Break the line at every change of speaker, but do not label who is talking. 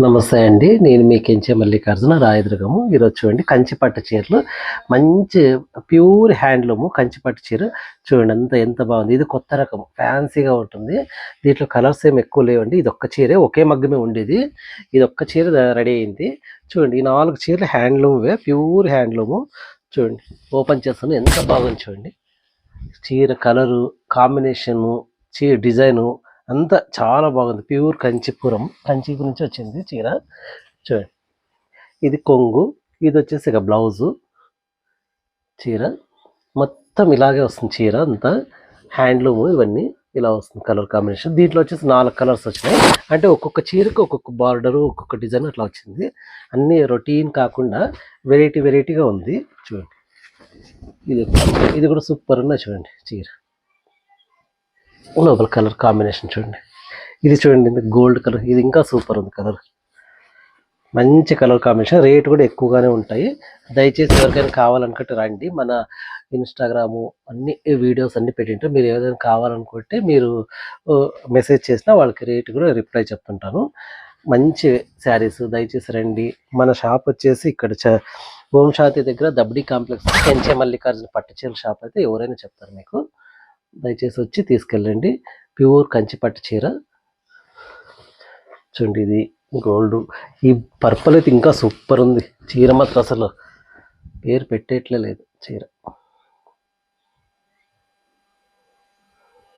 నమస్తే అండి. నేను మీ కెంచె మల్లికార్జున రాయదుర్గము. ఈరోజు చూడండి కంచిపట్టు చీరలు మంచి ప్యూర్ హ్యాండ్లూము కంచిపట్టు చీర చూడండి ఎంత బాగుంది. ఇది కొత్త రకం ఫ్యాన్సీగా ఉంటుంది. దీంట్లో కలర్స్ ఏమి ఎక్కువ లేవండి. ఇది ఒక్క చీరే ఒకే మగ్గమే ఉండేది. ఇది ఒక్క చీర రెడీ అయింది. చూడండి ఈ 4 చీరలు హ్యాండ్లూమ్వే ప్యూర్ హ్యాండ్లూము. చూడండి ఓపెన్ చేస్తాను ఎంత బాగుంది చూడండి. చీర కలరు కాంబినేషను చీర డిజైను అంతా చాలా బాగుంది. ప్యూర్ కంచిపురం నుంచి వచ్చింది చీర. చూడండి ఇది కొంగు, ఇది వచ్చేసి ఇక బ్లౌజు. చీర మొత్తం ఇలాగే వస్తుంది. చీర అంతా హ్యాండ్లూము ఇవన్నీ ఇలా వస్తుంది కలర్ కాంబినేషన్. దీంట్లో వచ్చేసి 4 కలర్స్ వచ్చినాయి. అంటే ఒక్కొక్క చీరకు ఒక్కొక్క బార్డరు ఒక్కొక్క డిజైన్ అట్లా వచ్చింది. అన్నీ రొటీన్ కాకుండా వెరైటీగా ఉంది. చూడండి ఇది కూడా సూపర్ ఉన్నాయి చూడండి. చీర లోపల కలర్ కాంబినేషన్ చూడండి. ఇది చూడండి గోల్డ్ కలర్, ఇది ఇంకా సూపర్ ఉంది కలర్. మంచి కలర్ కాంబినేషన్. రేట్ కూడా ఎక్కువగానే ఉంటాయి. దయచేసి ఎవరికైనా కావాలనుకుంటే రండి. మన ఇన్స్టాగ్రాము అన్ని వీడియోస్ అన్ని పెట్టింటారు. మీరు ఏదైనా కావాలనుకుంటే మీరు మెసేజ్ చేసినా వాళ్ళకి రేట్ కూడా రిప్లై చెప్తుంటాను. మంచి శారీస్ దయచేసి రండి. మన షాప్ వచ్చేసి ఇక్కడ ఓం శాంతి దగ్గర దబ్డి కాంప్లెక్స్ కెంచె మల్లికార్జున పట్టుచీరల షాప్ అయితే ఎవరైనా చెప్తారు మీకు. దయచేసి వచ్చి తీసుకెళ్ళండి. ప్యూర్ కంచి పట్టు చీర చూడండి. ఇది గోల్డ్, ఈ పర్పుల్ అయితే ఇంకా సూపర్ ఉంది. చీర మాత్రం అసలు పేరు పెట్టేట్లే లేదు చీర.